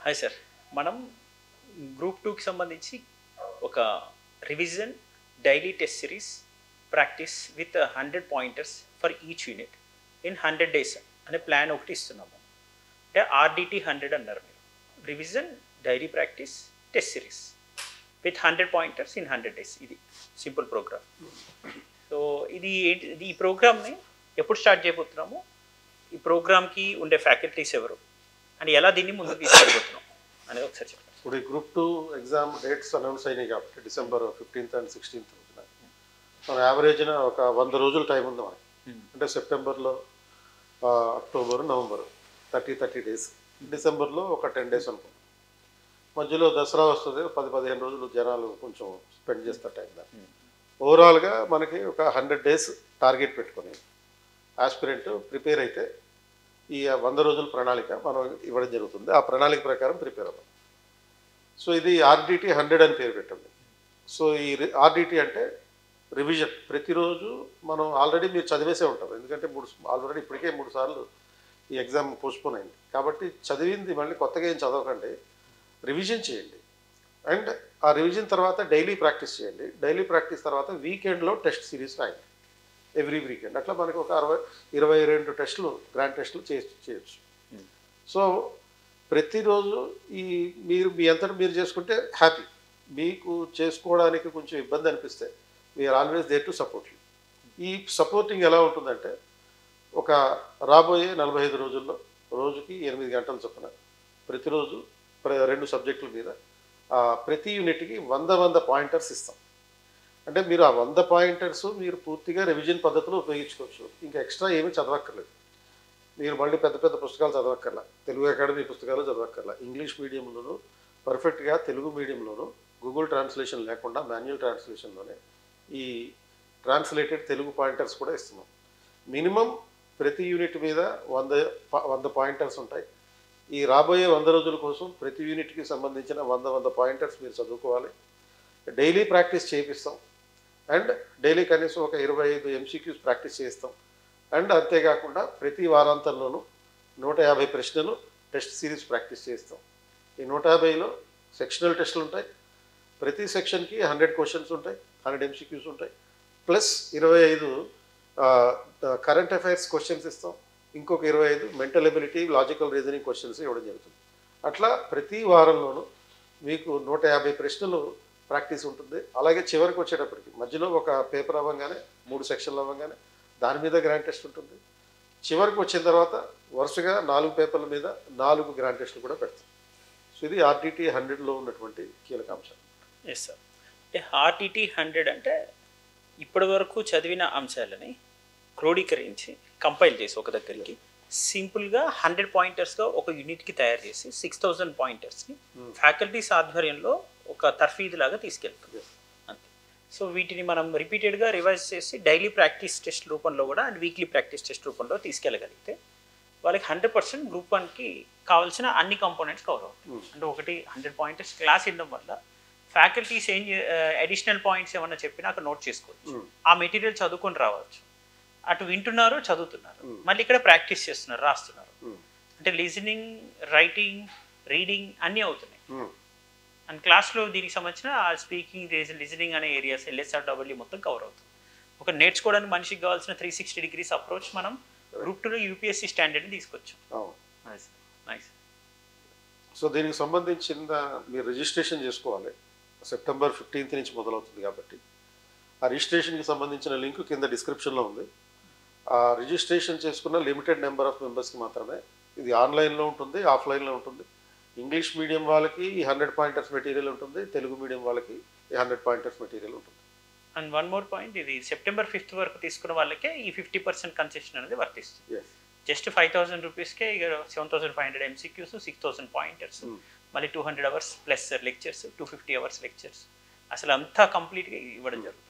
అది సార్ మనం గ్రూప్ 2కి సంబంధించి ఒక revision daily test series practice with 100 pointers for each unit in 100 days అనే ప్లాన్ ఒకటి ఇస్తున్నాము. అంటే RDT 100 అన్నారు మీరు. Revision daily practice test series with 100 pointers in 100 days. ఇది సింపుల్ ప్రోగ్రామ్. సో ఇది ఈ ప్రోగ్రామ్ని ఎప్పుడు స్టార్ట్ చేయబోతున్నాము, ఈ ప్రోగ్రామ్కి ఉండే ఫ్యాకల్టీస్ ఎవరు అండ్ ఎలా దీన్ని ముందుకు తీసుకెళ్ళిపోతున్నాం అనేది ఒకసారి చెప్పండి. ఇప్పుడు ఈ గ్రూప్ 2 ఎగ్జామ్ డేట్స్ అనౌన్స్ అయినాయి కాబట్టి December 15th and 16th రోజున మన యావరేజ్న ఒక 100 రోజులు టైం ఉంది మనకి. అంటే సెప్టెంబర్లో, అక్టోబర్, నవంబర్ 30 డేస్, డిసెంబర్లో ఒక 10 డేస్ అనుకుంటాం. మధ్యలో దసరా వస్తుంది, 10-15 రోజులు జనాలు కొంచెం స్పెండ్ చేస్తారు టైం. దాన్ని ఓవరాల్గా మనకి ఒక 100 డేస్ టార్గెట్ పెట్టుకొని ఆస్పిరెంట్ ప్రిపేర్ అయితే ఈ 100 రోజుల ప్రణాళిక మనం ఇవ్వడం జరుగుతుంది. ఆ ప్రణాళిక ప్రకారం ప్రిపేర్ అవ్వం. సో ఇది RDT 100 అని పేరు పెట్టండి. సో ఈ RDT అంటే రివిజన్. ప్రతిరోజు మనం ఆల్రెడీ మీరు చదివేసే ఉంటారు, ఎందుకంటే ఆల్రెడీ ఇప్పటికే 3 సార్లు ఈ ఎగ్జామ్ పోస్ట్పోన్ అయింది కాబట్టి చదివింది మళ్ళీ కొత్తగా ఏం చదవకండి, రివిజన్ చేయండి. అండ్ ఆ రివిజన్ తర్వాత డైలీ ప్రాక్టీస్ చేయండి. డైలీ ప్రాక్టీస్ తర్వాత వీకెండ్లో టెస్ట్ సిరీస్ రాయండి ఎవ్రీ వీకెండ్. అట్లా మనకి ఒక 22 టెస్టులు, గ్రాండ్ టెస్టులు చేయొచ్చు. సో ప్రతిరోజు మీరు మీ అంతటా మీరు చేసుకుంటే హ్యాపీ. మీకు చేసుకోవడానికి కొంచెం ఇబ్బంది అనిపిస్తే we're always there to support you. ఈ సపోర్టింగ్ ఎలా ఉంటుందంటే ఒక రాబోయే 45 రోజుల్లో రోజుకి 8 గంటల చొప్పున ప్రతిరోజు 2 సబ్జెక్టుల మీద ప్రతి యూనిట్కి 100 పాయింటర్స్ ఇస్తాం. అంటే మీరు ఆ 100 పాయింటర్స్ మీరు పూర్తిగా రివిజన్ పద్ధతిలో ఉపయోగించుకోవచ్చు. ఇంకా ఎక్స్ట్రా ఏమీ చదవక్కర్లేదు. మీరు మళ్ళీ పెద్ద పెద్ద పుస్తకాలు చదవక్కర్లా, తెలుగు అకాడమీ పుస్తకాలు చదవక్కర్లా. ఇంగ్లీష్ మీడియంలోనూ పర్ఫెక్ట్గా తెలుగు మీడియంలోనూ గూగుల్ ట్రాన్స్లేషన్ లేకుండా మాన్యువల్ ట్రాన్స్లేషన్లోనే ఈ ట్రాన్స్లేటెడ్ తెలుగు పాయింటర్స్ కూడా ఇస్తున్నాం. మినిమం ప్రతి యూనిట్ మీద 100 పాయింటర్స్ ఉంటాయి. ఈ రాబోయే 100 రోజుల కోసం ప్రతి యూనిట్కి సంబంధించిన 100 పాయింటర్స్ మీరు చదువుకోవాలి. డైలీ ప్రాక్టీస్ చేయిస్తాం. అండ్ డైలీ కనీసం ఒక 25 MCQs ప్రాక్టీస్ చేయిస్తాం. అండ్ అంతేకాకుండా ప్రతి వారాంతంలోనూ 150 ప్రశ్నలు టెస్ట్ సిరీస్ ప్రాక్టీస్ చేయిస్తాం. ఈ 150లో సెక్షనల్ టెస్టులు ఉంటాయి. ప్రతి సెక్షన్కి 100 క్వశ్చన్స్ ఉంటాయి, 100 MCQs ఉంటాయి. ప్లస్ 25 కరెంట్ అఫైర్స్ క్వశ్చన్స్ ఇస్తాం. ఇంకొక 25 mental ability, logical reasoning questions ఇవ్వడం జరుగుతుంది. అట్లా ప్రతి వారంలోనూ మీకు 150 ప్రశ్నలు ప్రాక్టీస్ ఉంటుంది. అలాగే చివరికి వచ్చేటప్పటికి మధ్యలో ఒక పేపర్ అవ్వగానే 3 సెక్షన్లు అవ్వగానే దాని మీద గ్రాండ్ టెస్ట్ ఉంటుంది. చివరికి వచ్చిన తర్వాత వరుసగా 4 పేపర్ల మీద 4 గ్రాండ్ టెస్టులు కూడా పెడతాం. సో ఇది RDT 100లో ఉన్నటువంటి కీలక అంశం. Yes sir. అంటే RDT 100 అంటే ఇప్పటి వరకు చదివిన అంశాలని క్రోడీకరించి కంపైల్ చేసి ఒక దగ్గరికి సింపుల్గా 100 పాయింటర్స్గా ఒక యూనిట్కి తయారు చేసి 6000 పాయింటర్స్ని ఫ్యాకల్టీస్ ఆధ్వర్యంలో ఒక తర్ఫీదు లాగా తీసుకెళ్తుంది అంతే. సో వీటిని మనం రిపీటెడ్గా రివైజ్ చేసి డైలీ ప్రాక్టీస్ టెస్ట్ రూపంలో కూడా అండ్ వీక్లీ ప్రాక్టీస్ టెస్ట్ రూపంలో తీసుకెళ్ళగలిగితే వాళ్ళకి 100% గ్రూప్ 1కి కావాల్సిన అన్ని కాంపోనెంట్స్ కవర్ అవుతాయి. అంటే ఒకటి 100 పాయింటర్స్ క్లాస్ ఇవ్వడం వల్ల ఫ్యాకల్టీస్ అడిషనల్ పాయింట్స్ ఏమన్నా చెప్పినా అక్కడ నోట్ చేసుకోవచ్చు. ఆ మెటీరియల్ చదువుకొని రావచ్చు. అటు వింటున్నారు, చదువుతున్నారు, మళ్ళీ ఇక్కడ ప్రాక్టీస్ చేస్తున్నారు, రాస్తున్నారు. అంటే లిజనింగ్, రైటింగ్, రీడింగ్ అన్నీ అవుతున్నాయి. అండ్ క్లాస్లో దీనికి సంబంధించిన స్పీకింగ్, లిజనింగ్ అనే ఏరియాస్ LSRW మొత్తం కవర్ అవుతుంది. ఒక నేర్చుకోవడానికి మనిషికి కావాల్సిన 360 degrees అప్రోచ్ మనం గ్రూప్ 2లో UPSC స్టాండర్డ్ని తీసుకొచ్చాం. నైస్. సో దీనికి సంబంధించిన మీరు రిజిస్ట్రేషన్ చేసుకోవాలి. సెప్టెంబర్ 15th నుంచి మొదలవుతుంది కాబట్టి ఆ రిజిస్ట్రేషన్కి సంబంధించిన లింక్ కింద డిస్క్రిప్షన్లో ఉంది. ఆ రిజిస్ట్రేషన్ చేసుకున్న లిమిటెడ్ నెంబర్ ఆఫ్ మెంబర్స్కి మాత్రమే. ఇది ఆన్లైన్లో ఉంటుంది, ఆఫ్లైన్లో ఉంటుంది. ఇంగ్లీష్ మీడియం వాళ్ళకి ఈ 100 పాయింటర్స్ మెటీరియల్ ఉంటుంది, తెలుగు మీడియం వాళ్ళకి ఈ 100 పాయింటర్స్ మెటీరియల్ ఉంటుంది. అండ్ వన్ మోర్ పాయింట్, ఇది September 5th వరకు తీసుకున్న వాళ్ళకే ఈ 50% కన్సెషన్ అనేది వర్తిస్తుంది. జస్ట్ 5000 రూపీస్కే ఇక 7500 MCQs, 6000 పాయింటర్స్, మళ్ళీ 200 hours plus lectures, 250 hours lectures, అసలు అంతా కంప్లీట్గా ఇవ్వడం జరుగుతుంది.